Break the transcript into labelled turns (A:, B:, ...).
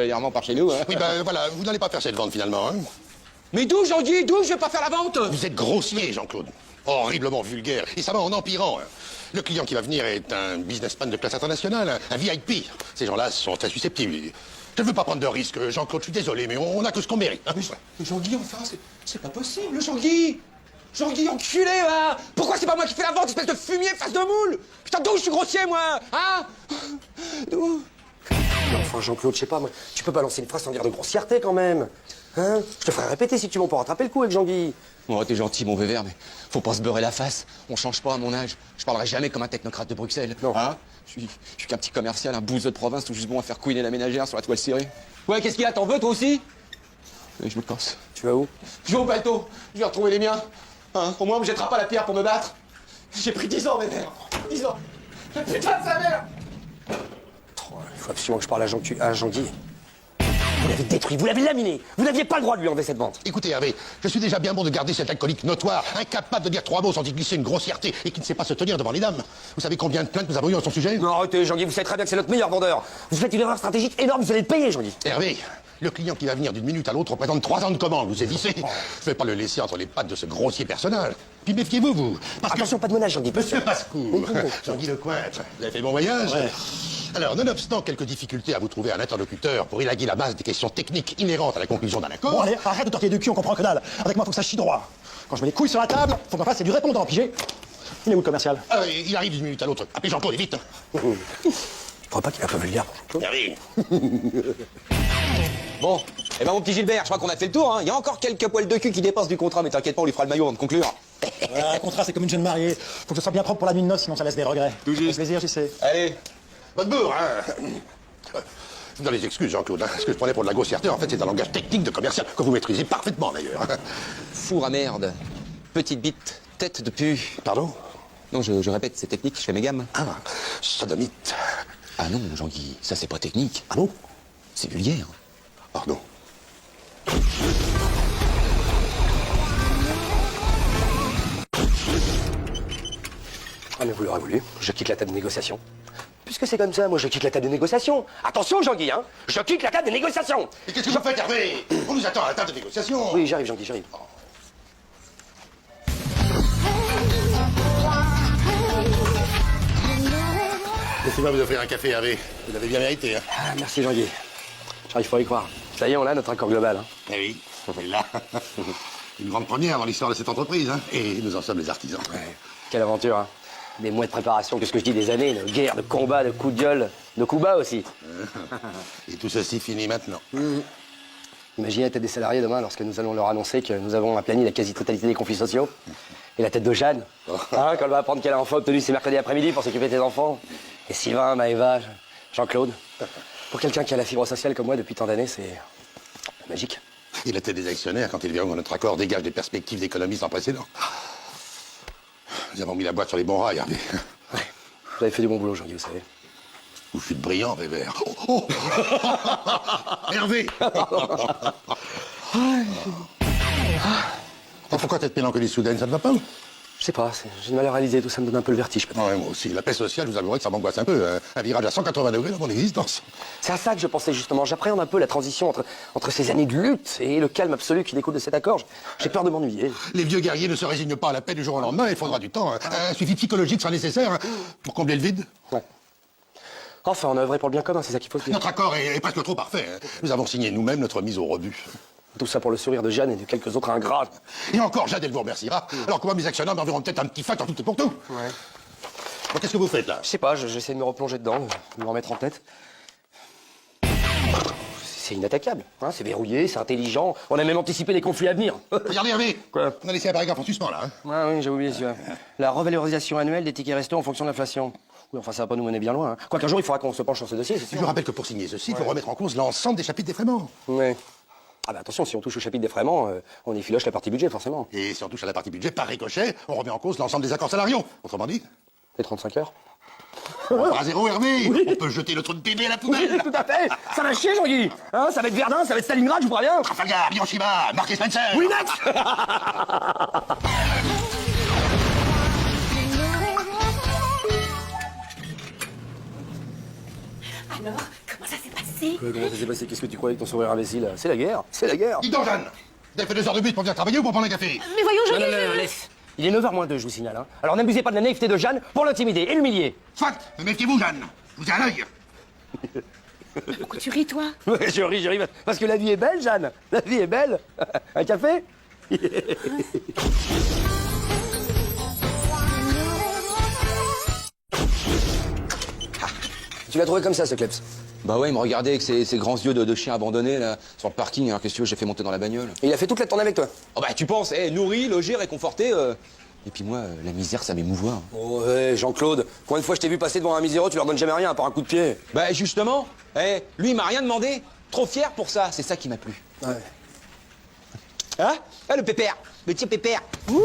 A: régulièrement par chez nous. Hein.
B: Oui, ben voilà, vous n'allez pas faire cette vente finalement, hein.
A: Mais d'où, Jean-Guy? D'où je vais pas faire la vente?
B: Vous êtes grossier, Jean-Claude. Horriblement vulgaire. Et ça va en empirant. Hein. Le client qui va venir est un businessman de classe internationale, un VIP. Ces gens-là sont très susceptibles. Je ne veux pas prendre de risques, Jean-Claude, je suis désolé, mais on a que ce qu'on mérite. Hein.
A: Mais Jean-Guy, enfin, c'est pas possible, Jean-Guy! Jean-Guy, enculé, là! Pourquoi c'est pas moi qui fais la vente, espèce de fumier face de moule? Putain, d'où je suis grossier, moi? Hein? D'où?
C: Mais enfin, Jean-Claude, je sais pas, moi, tu peux balancer une phrase sans dire de grossièreté, quand même. Hein? Je te ferai répéter si tu veux pour rattraper le coup avec Jean-Guy.
A: Bon, t'es gentil, mon vévère, mais faut pas se beurrer la face. On change pas à mon âge. Je parlerai jamais comme un technocrate de Bruxelles.
C: Non.
A: Hein? Je suis qu'un petit commercial, un bouseux de province, tout juste bon à faire couiner la ménagère sur la toile cirée. Ouais, qu'est-ce qu'il y a? T'en veux, toi aussi? Et je me casse.
C: Tu vas où?
A: Je vais au balto. Je vais retrouver les miens. Hein? Au moins, on me jettera pas la pierre pour me battre. J'ai pris 10 ans, vévère. 10 ans. Putain de sa mère!
C: Il faut absolument que je parle à Jean-Guy. Vous l'avez détruit, vous l'avez laminé. Vous n'aviez pas le droit de lui enlever cette vente.
B: Écoutez, Hervé, je suis déjà bien bon de garder cet alcoolique notoire, incapable de dire 3 mots sans y glisser une grossièreté et qui ne sait pas se tenir devant les dames. Vous savez combien de plaintes nous avons eues à son sujet?
C: Non, arrêtez, Jean-Guy, vous savez très bien que c'est notre meilleur vendeur. Vous faites une erreur stratégique énorme, vous allez le payer, Jean-Guy.
B: Hervé, le client qui va venir d'une minute à l'autre représente 3 ans de commande, vous sévissez. Je vais pas le laisser entre les pattes de ce grossier personnage. Puis méfiez-vous, vous. Parce
C: Attention, pas de menace, Jean-Guy.
B: Monsieur Pascour, Jean-Guy Lecointre, vous avez fait bon voyage?
C: Ouais.
B: Alors, nonobstant quelques difficultés à vous trouver un interlocuteur pour élaguer la base des questions techniques inhérentes à la conclusion d'un accord...
D: Bon, allez, arrête de tortiller du cul, on comprend que dalle. Avec moi, faut que ça chie droit. Quand je mets les couilles sur la table, faut qu'en face, c'est du répondant, pigé. Il est où le commercial?
B: Ah, il arrive d'une minute à l'autre. Appelez Jean-Claude, et vite.
C: Je crois pas qu'il est un peu vulgaire.
B: Hervé.
A: Bon, eh ben mon petit Gilbert, je crois qu'on a fait le tour, hein. Il y a encore quelques poils de cul qui dépassent du contrat, mais t'inquiète pas, on lui fera le maillot avant de conclure.
D: Un contrat, c'est comme une jeune mariée. Faut que ce soit bien propre pour la nuit de noces, sinon ça laisse des regrets.
A: Tout juste.
D: Au plaisir, j'y sais.
A: Allez.
B: Votre bourre, hein. Je vous donne les excuses, Jean-Claude. Hein. Ce que je prenais pour de la grossièreté, en fait, c'est un langage technique de commercial que vous maîtrisez parfaitement, d'ailleurs.
A: Four à merde. Petite bite, tête de pu.
B: Pardon?
A: Non, je répète, c'est technique, je fais mes gammes.
B: Ah, sodomite.
A: Ah non, Jean-Guy, ça c'est pas technique.
B: Ah bon?
A: C'est vulgaire.
B: Pardon.
C: Ah, mais vous l'aurez voulu, je quitte la table de négociation. Puisque c'est comme ça, moi je quitte la table de négociation. Attention, Jean-Guy, hein. Je quitte la table de négociation.
B: Et qu'est-ce que vous faites, Hervé? On nous attend à la table de négociation.
C: Oui, j'arrive, Jean-Guy, j'arrive.
B: Laissez-moi vous offrir un café, Hervé. Vous l'avez bien mérité, hein.
C: Ah, merci, Jean-Guy. J'arrive pas à y croire. Ça y est, on a notre accord global, hein.
B: Eh oui, et là, une grande première dans l'histoire de cette entreprise, hein. Et nous en sommes les artisans.
C: Ouais. Quelle aventure, hein. Des mois de préparation, qu'est-ce que je dis, des années, de guerre, de combat, de coups de gueule, de coups bas aussi.
B: Et tout ceci finit maintenant.
C: Imaginez la tête des salariés demain lorsque nous allons leur annoncer que nous avons aplani la quasi-totalité des conflits sociaux. Et la tête de Jeanne, hein, quand elle va apprendre qu'elle a enfin obtenu ses mercredis après-midi pour s'occuper de ses enfants. Et Sylvain, Maëva, Jean-Claude. Pour quelqu'un qui a la fibre sociale comme moi depuis tant d'années, c'est magique.
B: Et la tête des actionnaires, quand ils verront que notre accord dégage des perspectives d'économie sans précédent. Nous avons mis la boîte sur les bons rails, Hervé.
C: Ouais. Vous avez fait du bon boulot, Jean-Guy, vous savez.
B: Vous fûtes brillant, Weber. Oh, oh. Hervé. Pourquoi cette mélancolie soudaine, ça ne va pas?
C: Je sais pas, j'ai du mal à réaliser, tout ça me donne un peu le vertige, peut-être.
B: Ouais, moi aussi. La paix sociale, je vous avouerai que ça m'angoisse un peu. Hein. Un virage à 180 degrés dans mon existence.
C: C'est à ça que je pensais justement. J'appréhende un peu la transition entre ces années de lutte et le calme absolu qui découle de cet accord. J'ai peur de m'ennuyer.
B: Les vieux guerriers ne se résignent pas à la paix du jour au lendemain. Il faudra du temps. Hein. Un suivi psychologique sera nécessaire hein, pour combler le vide.
C: Ouais. Enfin, on a œuvré pour le bien commun, c'est ça qu'il faut se dire.
B: Notre accord est presque trop parfait. Hein. Nous avons signé nous-mêmes notre mise au rebut.
C: Tout ça pour le sourire de Jeanne et de quelques autres ingrats.
B: Et encore, Jade, elle vous remerciera. Alors que moi, mes actionnaires m'enverront peut-être un petit fac en tout et pour tout.
C: Ouais.
B: Bon, qu'est-ce que vous faites, là?
C: Je sais pas, j'essaie de me replonger dedans, de me remettre en tête. C'est inattaquable, hein, c'est verrouillé, c'est intelligent. On a même anticipé les conflits à venir.
B: Regardez, Hervé.
C: Quoi?
B: On a laissé un paragraphe en suspens, là. Hein.
C: Ah oui, j'ai oublié celui-là. La revalorisation annuelle des tickets resto en fonction de l'inflation. Oui, enfin, ça va pas nous mener bien loin. Hein. Quoi qu'un jour, il faudra qu'on se penche sur ce dossier, c'est
B: Je
C: sûr.
B: vous rappelle que pour signer ceci, il faut remettre en cause l'ensemble des chapitres d'effraiement.
C: Ouais. Ah bah attention, si on touche au chapitre d'effraiement, on effiloche la partie budget, forcément.
B: Et si on touche à la partie budget, par ricochet, on remet en cause l'ensemble des accords salariaux. Autrement dit,
C: Les 35 heures.
B: on part à zéro, Hervé. Oui. On peut jeter le trou de bébé à la poubelle.
C: Tout à fait. Ça va chier, Jean-Guy. Hein, ça va être Verdun, ça va être Stalingrad, je vous préviens.
B: Trafalgar, Hiroshima, Mark et Spencer.
C: Oui, next.
E: Alors, comment ça s'est passé? passé?
C: Comment ça s'est passé? Qu'est-ce que tu croyais avec ton sourire imbécile? C'est la guerre, c'est la guerre.
B: Dis donc, Jeanne, vous avez fait 2 heures de bus pour venir travailler ou pour prendre un café?
E: Mais voyons,
C: Non, non, non, non, laisse. Il est 9h moins 2, je vous signale. Hein. Alors n'abusez pas de la naïveté de Jeanne pour l'intimider et l'humilier.
B: Soit, mais méfiez-vous, Jeanne. Je vous ai à l'œil.
E: Pourquoi tu ris, toi?
C: Ouais, je ris, parce que la vie est belle, Jeanne. La vie est belle. Un café? Tu l'as trouvé comme ça, ce kleps?
A: Bah ouais, il me regardait avec ses grands yeux de chien abandonné, là, sur le parking. Alors qu'est-ce que tu veux, j'ai fait monter dans la bagnole.
C: Et il a fait toute la tournée avec toi?
A: Oh bah tu penses, nourri, logé, réconforté. Et puis moi, la misère, ça m'émouvoit. Hein.
C: Oh ouais, Jean-Claude. Combien de fois je t'ai vu passer devant un miséreux, tu leur donnes jamais rien à part un coup de pied?
A: Bah justement, lui, il m'a rien demandé. Trop fier pour ça, c'est ça qui m'a plu.
C: Ouais.
A: Hein? Ah, le pépère, le petit pépère. Ouh.